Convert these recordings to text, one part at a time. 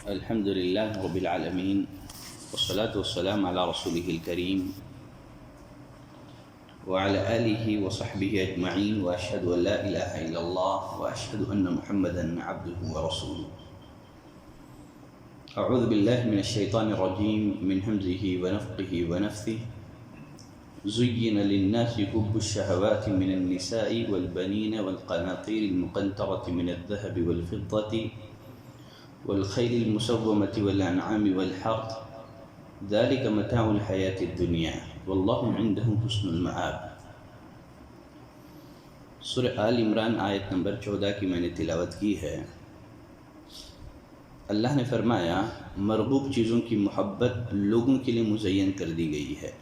الحمد لله رب العالمين والصلاة والسلام على رسوله الكريم وعلى آله وصحبه أجمعين وأشهد أن لا إله إلا الله وأشهد أن محمدا عبده ورسوله. أعوذ بالله من الشيطان الرجيم من همزه ونفخه ونفثه. زين للناس حب الشهوات من النساء والبنين والقناطير المقنطرة من الذهب والفضة والخيل المسومة والأنعام والحرث ذلك متاع الحياة الدنيا والله عنده حسن المآب. سورہ آل عمران آیت نمبر 14 کی میں نے تلاوت کی ہے. اللہ نے فرمایا مرغوب چیزوں کی محبت لوگوں کے لیے مزین کر دی گئی ہے،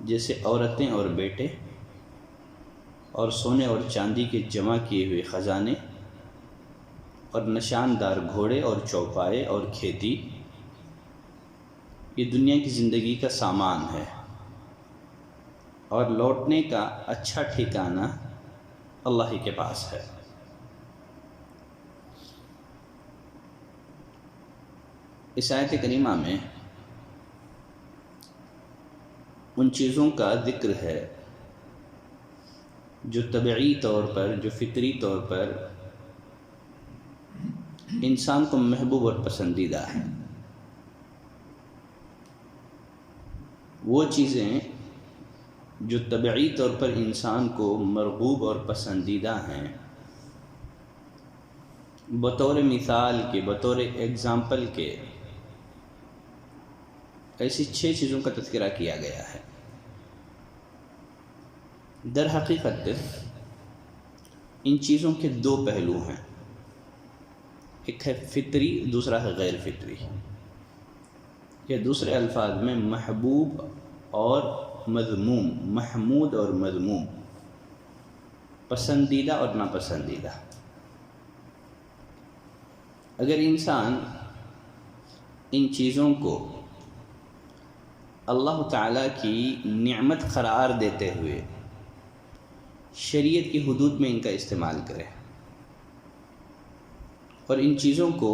جیسے عورتیں اور بیٹے اور سونے اور چاندی کے جمع کیے ہوئے خزانے اور نشاندار گھوڑے اور چوپائے اور کھیتی. یہ دنیا کی زندگی کا سامان ہے اور لوٹنے کا اچھا ٹھکانہ اللہ ہی کے پاس ہے. اس آیت کریمہ میں ان چیزوں کا ذکر ہے جو طبعی طور پر، جو فطری طور پر انسان کو محبوب اور پسندیدہ ہیں. وہ چیزیں جو طبعی طور پر انسان کو مرغوب اور پسندیدہ ہیں، بطور مثال کے، بطور ایگزامپل کے ایسی 6 چیزوں کا تذکرہ کیا گیا ہے. در حقیقت ان چیزوں کے 2 پہلو ہیں، ایک ہے فطری، دوسرا ہے غیر فطری. یا دوسرے الفاظ میں محبوب اور مذموم، محمود اور مذموم، پسندیدہ اور ناپسندیدہ. اگر انسان ان چیزوں کو اللہ تعالیٰ کی نعمت قرار دیتے ہوئے شریعت کی حدود میں ان کا استعمال کرے اور ان چیزوں کو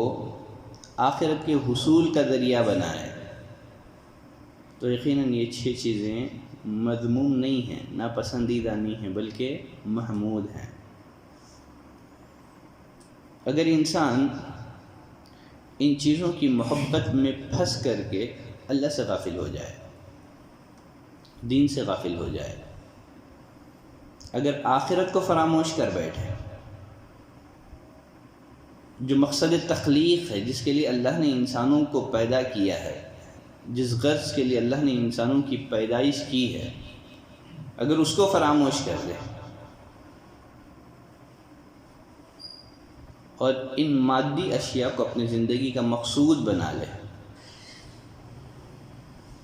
آخرت کے حصول کا ذریعہ بنائے، تو یقیناً یہ 6 چیزیں مذموم نہیں ہیں، ناپسندیدہ نہیں ہیں، بلکہ محمود ہیں. اگر انسان ان چیزوں کی محبت میں پھنس کر کے اللہ سے غافل ہو جائے، دین سے غافل ہو جائے، اگر آخرت کو فراموش کر بیٹھے، جو مقصد تخلیق ہے، جس کے لیے اللہ نے انسانوں کو پیدا کیا ہے، جس غرض کے لیے اللہ نے انسانوں کی پیدائش کی ہے، اگر اس کو فراموش کر دے اور ان مادی اشیاء کو اپنی زندگی کا مقصود بنا لے،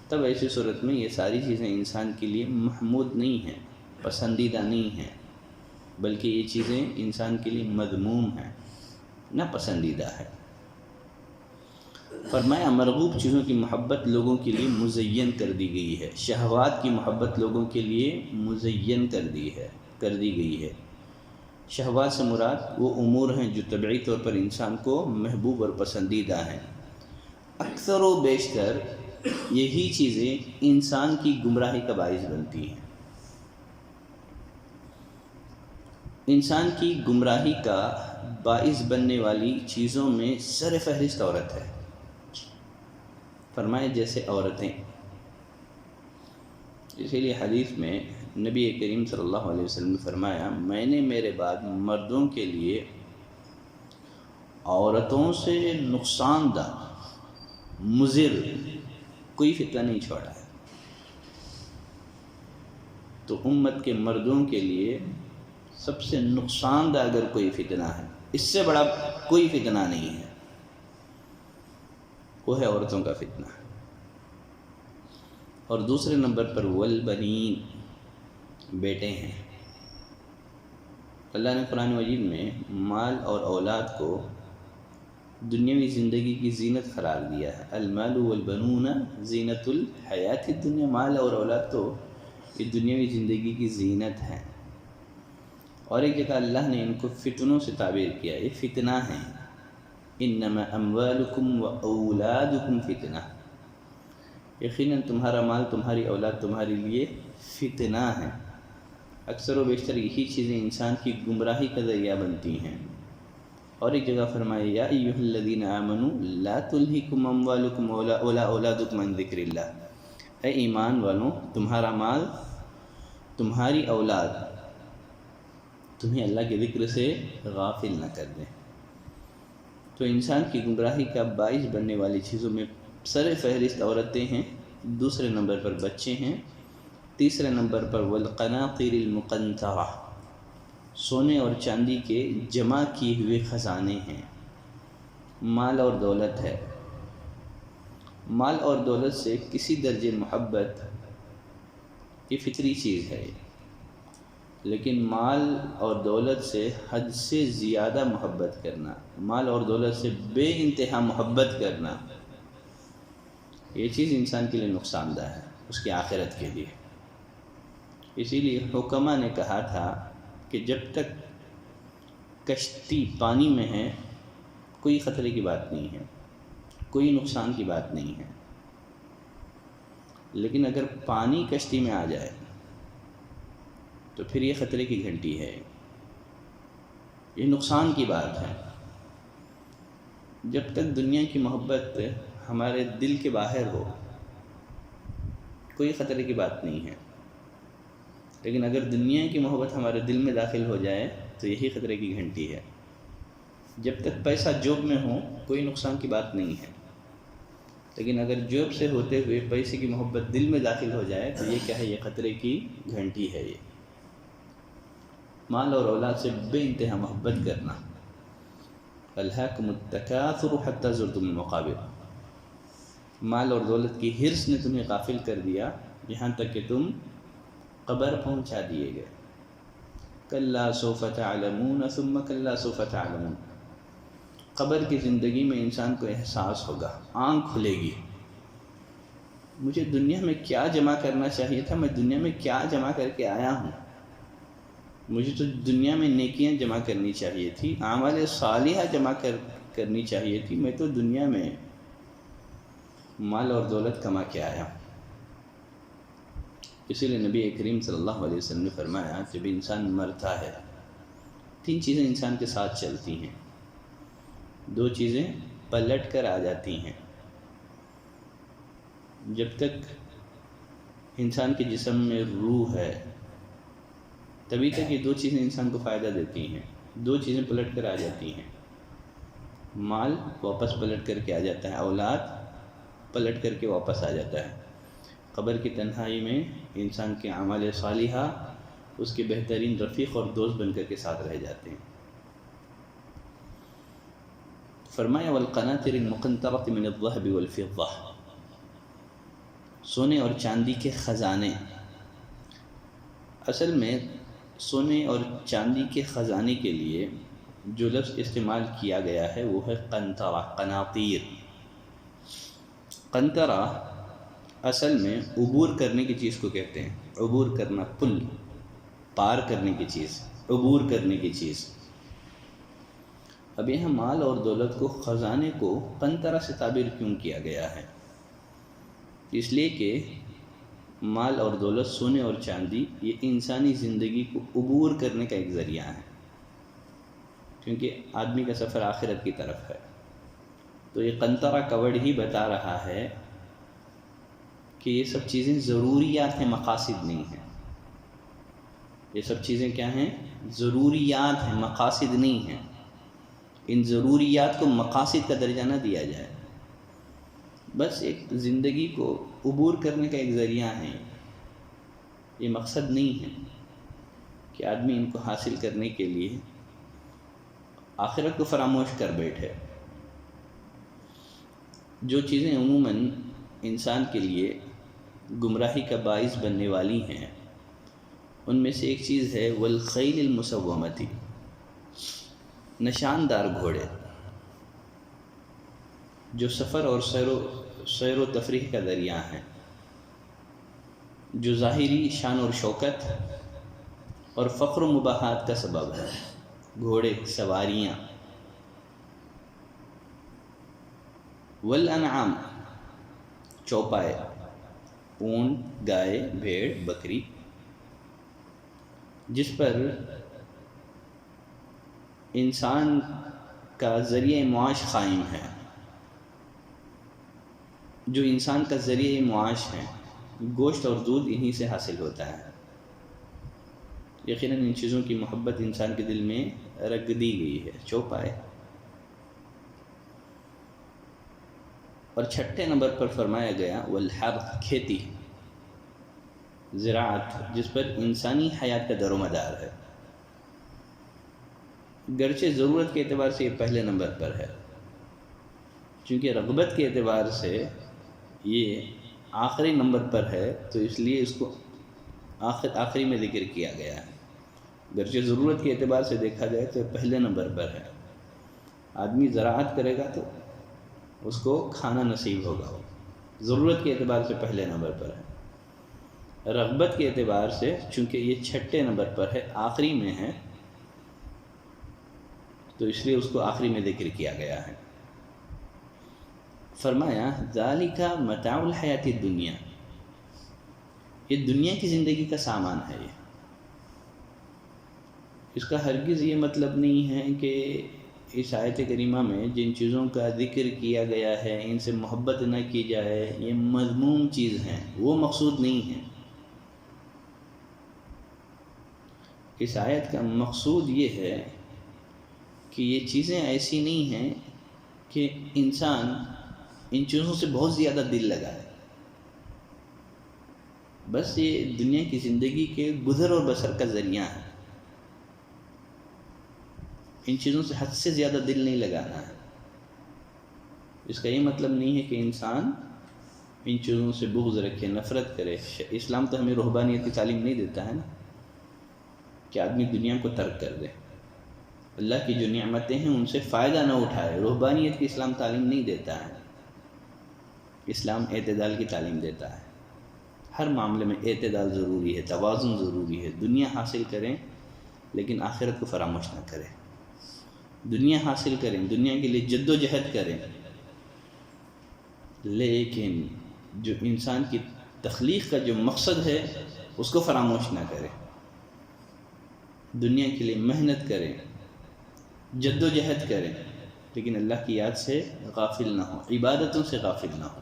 تب ایسی صورت میں یہ ساری چیزیں انسان کے لیے محمود نہیں ہیں، پسندیدہ نہیں ہیں، بلکہ یہ چیزیں انسان کے لیے مذموم ہیں، ناپسندیدہ ہے. فرمایا مرغوب چیزوں کی محبت لوگوں کے لیے مزین کر دی گئی ہے، شہوات کی محبت لوگوں کے لیے مزین کر دی گئی ہے. شہوات سے مراد وہ امور ہیں جو طبعی طور پر انسان کو محبوب اور پسندیدہ ہیں. اکثر و بیشتر یہی چیزیں انسان کی گمراہی کا باعث بنتی ہیں. انسان کی گمراہی کا باعث بننے والی چیزوں میں سر فہرست عورت ہے. فرمائے جیسے عورتیں، اسی لیے حدیث میں نبی کریم صلی اللہ علیہ وسلم نے فرمایا میں نے میرے بعد مردوں کے لیے عورتوں سے نقصان دہ، مضر کوئی فتنہ نہیں چھوڑا ہے. تو امت کے مردوں کے لیے سب سے نقصان دہ اگر کوئی فتنہ ہے، اس سے بڑا کوئی فتنہ نہیں ہے، وہ ہے عورتوں کا فتنہ. اور دوسرے نمبر پر والبنین، بیٹے ہیں. اللہ نے قرآن مجید میں مال اور اولاد کو دنیاوی زندگی کی زینت قرار دیا ہے. المال والبنون زینت الحیات الدنیا، مال اور اولاد تو یہ دنیاوی زندگی کی زینت ہے. اور ایک جگہ اللہ نے ان کو فتنوں سے تعبیر کیا، یہ فتنہ ہیں. انما اموالکم و اولادکم فتنہ، یقیناً تمہارا مال، تمہاری اولاد تمہارے لیے فتنہ ہے۔ اکثر و بیشتر یہی چیزیں انسان کی گمراہی کا ذریعہ بنتی ہیں۔ اور ایک جگہ فرمایا یا ایھا الذین آمنوا لا تلہکم اموالکم ولا اولادکم عن ذکر اللہ، اے ایمان والوں تمہارا مال، تمہاری اولاد تمہیں اللہ کے ذکر سے غافل نہ کر دیں۔ تو انسان کی گمراہی کا باعث بننے والی چیزوں میں سر فہرست عورتیں ہیں، دوسرے نمبر پر بچے ہیں، تیسرے نمبر پر والقناطیر المقنطرہ، سونے اور چاندی کے جمع کیے ہوئے خزانے ہیں۔ مال اور دولت ہے، مال اور دولت سے کسی درجے محبت یہ فطری چیز ہے، لیکن مال اور دولت سے حد سے زیادہ محبت کرنا، مال اور دولت سے بے انتہا محبت کرنا، یہ چیز انسان کے لیے نقصان دہ ہے، اس کی آخرت کے لیے۔ اسی لیے حکماء نے کہا تھا کہ جب تک کشتی پانی میں ہے کوئی خطرے کی بات نہیں ہے، کوئی نقصان کی بات نہیں ہے، لیکن اگر پانی کشتی میں آ جائے تو پھر یہ خطرے کی گھنٹی ہے، یہ نقصان کی بات ہے۔ جب تک دنیا کی محبت ہمارے دل کے باہر ہو کوئی خطرے کی بات نہیں ہے، لیکن اگر دنیا کی محبت ہمارے دل میں داخل ہو جائے تو یہی خطرے کی گھنٹی ہے۔ جب تک پیسہ جوب میں ہو کوئی نقصان کی بات نہیں ہے، لیکن اگر جوب سے ہوتے ہوئے پیسے کی محبت دل میں داخل ہو جائے تو یہ کیا ہے؟ یہ خطرے کی گھنٹی ہے۔ یہ مال اور اولاد سے بے انتہا محبت کرنا، الہاکم التکاثر حتی زرتم المقابر، مال اور دولت کی حرص نے تمہیں غافل کر دیا یہاں تک کہ تم قبر پہنچا دیے گئے۔ کلا سوف تعلمون ثم کلا سوف تعلمون، قبر کی زندگی میں انسان کو احساس ہوگا، آنکھ کھلے گی، مجھے دنیا میں کیا جمع کرنا چاہیے تھا، میں دنیا میں کیا جمع کر کے آیا ہوں، مجھے تو دنیا میں نیکیاں جمع کرنی چاہیے تھی، اعمال صالحہ جمع کرنی چاہیے تھی، میں تو دنیا میں مال اور دولت کما کے آیا ہوں۔ اسی لیے نبی کریم صلی اللہ علیہ وسلم نے فرمایا جب انسان مرتا ہے تین چیزیں انسان کے ساتھ چلتی ہیں، دو چیزیں پلٹ کر آ جاتی ہیں۔ جب تک انسان کے جسم میں روح ہے تبھی تک یہ دو چیزیں انسان کو فائدہ دیتی ہیں، دو چیزیں پلٹ کر آ جاتی ہیں، مال واپس پلٹ کر کے آ جاتا ہے، اولاد پلٹ کر کے واپس آ جاتا ہے۔ قبر کی تنہائی میں انسان کے اعمال صالحہ اس کے بہترین رفیق اور دوست بن کر کے ساتھ رہ جاتے ہیں۔ فرمایا والقناطر المقنطرة من الذهب والفضة، سونے اور چاندی کے خزانے۔ اصل میں سونے اور چاندی کے خزانے کے لیے جو لفظ استعمال کیا گیا ہے وہ ہے قنطرہ، قناطیر۔ قنطرہ اصل میں عبور کرنے کی چیز کو کہتے ہیں، عبور کرنا، پل پار کرنے کی چیز، عبور کرنے کی چیز۔ اب یہاں مال اور دولت کو، خزانے کو قنطرہ سے تعبیر کیوں کیا گیا ہے؟ اس لیے کہ مال اور دولت، سونے اور چاندی، یہ انسانی زندگی کو عبور کرنے کا ایک ذریعہ ہے، کیونکہ آدمی کا سفر آخرت کی طرف ہے۔ تو یہ قنطرہ کا ورڈ ہی بتا رہا ہے کہ یہ سب چیزیں ضروریات ہیں، مقاصد نہیں ہیں۔ یہ سب چیزیں کیا ہیں؟ ضروریات ہیں، مقاصد نہیں ہیں۔ ان ضروریات کو مقاصد کا درجہ نہ دیا جائے، بس ایک زندگی کو عبور کرنے کا ایک ذریعہ ہے، یہ مقصد نہیں ہے کہ آدمی ان کو حاصل کرنے کے لیے آخرت کو فراموش کر بیٹھے۔ جو چیزیں عموماً انسان کے لیے گمراہی کا باعث بننے والی ہیں ان میں سے ایک چیز ہے والخیل المسومۃ، نشاندار گھوڑے، جو سفر اور سیر و تفریح کا ذریعہ ہیں، جو ظاہری شان اور شوکت اور فخر و مباحات کا سبب ہے۔ گھوڑے، سواریاں، والانعام چوپائے، اونٹ، گائے، بھیڑ، بکری، جس پر انسان کا ذریعہ معاش قائم ہے، جو انسان کا ذریعہ معاش ہے، گوشت اور دودھ انہی سے حاصل ہوتا ہے۔ یقیناً ان چیزوں کی محبت انسان کے دل میں رکھ دی گئی ہے، چوپائے۔ اور چھٹے نمبر پر فرمایا گیا والحرث، کھیتی، زراعت، جس پر انسانی حیات کا در و مدار ہے۔ گرچہ ضرورت کے اعتبار سے یہ پہلے نمبر پر ہے، چونکہ رغبت کے اعتبار سے یہ آخری نمبر پر ہے، تو اس لیے اس کو آخری میں ذکر کیا گیا ہے۔ گرچہ ضرورت کے اعتبار سے دیکھا جائے تو پہلے نمبر پر ہے۔ آدمی زراعت کرے گا تو اس کو کھانا نصیب ہوگا، ضرورت کے اعتبار سے پہلے نمبر پر ہے۔ رغبت کے اعتبار سے چونکہ یہ چھٹے نمبر پر ہے، آخری میں ہے، تو اس لیے اس کو آخری میں ذکر کیا گیا ہے۔ فرمایا ذالک متاع الحیات الدنیا، یہ دنیا کی زندگی کا سامان ہے۔ یہ اس کا ہرگز یہ مطلب نہیں ہے کہ اس آیت کریمہ میں جن چیزوں کا ذکر کیا گیا ہے ان سے محبت نہ کی جائے، یہ مذموم چیز ہیں، وہ مقصود نہیں ہے۔ اس آیت کا مقصود یہ ہے کہ یہ چیزیں ایسی نہیں ہیں کہ انسان ان چیزوں سے بہت زیادہ دل لگائے، بس یہ دنیا کی زندگی کے گزر اور بسر کا ذریعہ ہے۔ ان چیزوں سے حد سے زیادہ دل نہیں لگانا ہے۔ اس کا یہ مطلب نہیں ہے کہ انسان ان چیزوں سے بغض رکھے، نفرت کرے۔ اسلام تو ہمیں رہبانیت کی تعلیم نہیں دیتا ہے نا، کہ آدمی دنیا کو ترک کر دے، اللہ کی جو نعمتیں ہیں ان سے فائدہ نہ اٹھائے۔ رہبانیت کی اسلام تعلیم نہیں دیتا ہے۔ اسلام اعتدال کی تعلیم دیتا ہے۔ ہر معاملے میں اعتدال ضروری ہے، توازن ضروری ہے۔ دنیا حاصل کریں لیکن آخرت کو فراموش نہ کریں۔ دنیا حاصل کریں، دنیا کے لیے جد و جہد کریں، لیکن جو انسان کی تخلیق کا جو مقصد ہے اس کو فراموش نہ کریں۔ دنیا کے لیے محنت کریں، جد و جہد کریں، لیکن اللہ کی یاد سے غافل نہ ہو، عبادتوں سے غافل نہ ہو۔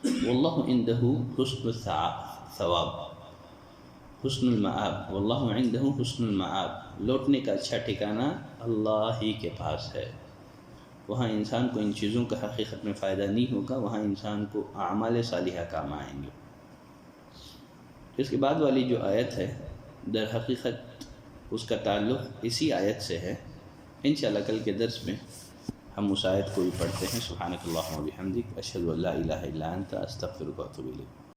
واللہ عندہ حسن الثواب، حسن المآب، واللہ عندہ حسن المآب، لوٹنے کا اچھا ٹھکانہ اللہ ہی کے پاس ہے۔ وہاں انسان کو ان چیزوں کا حقیقت میں فائدہ نہیں ہوگا، وہاں انسان کو اعمال صالحہ کام آئیں گے۔ اس کے بعد والی جو آیت ہے در حقیقت اس کا تعلق اسی آیت سے ہے۔ انشاءاللہ کل کے درس میں ہم اس آیت کو بھی پڑھتے ہیں۔ سبحانک اللہم و بحمدک، اشہد ان لا الہ الا انت، استغفرک و اتوب الیک۔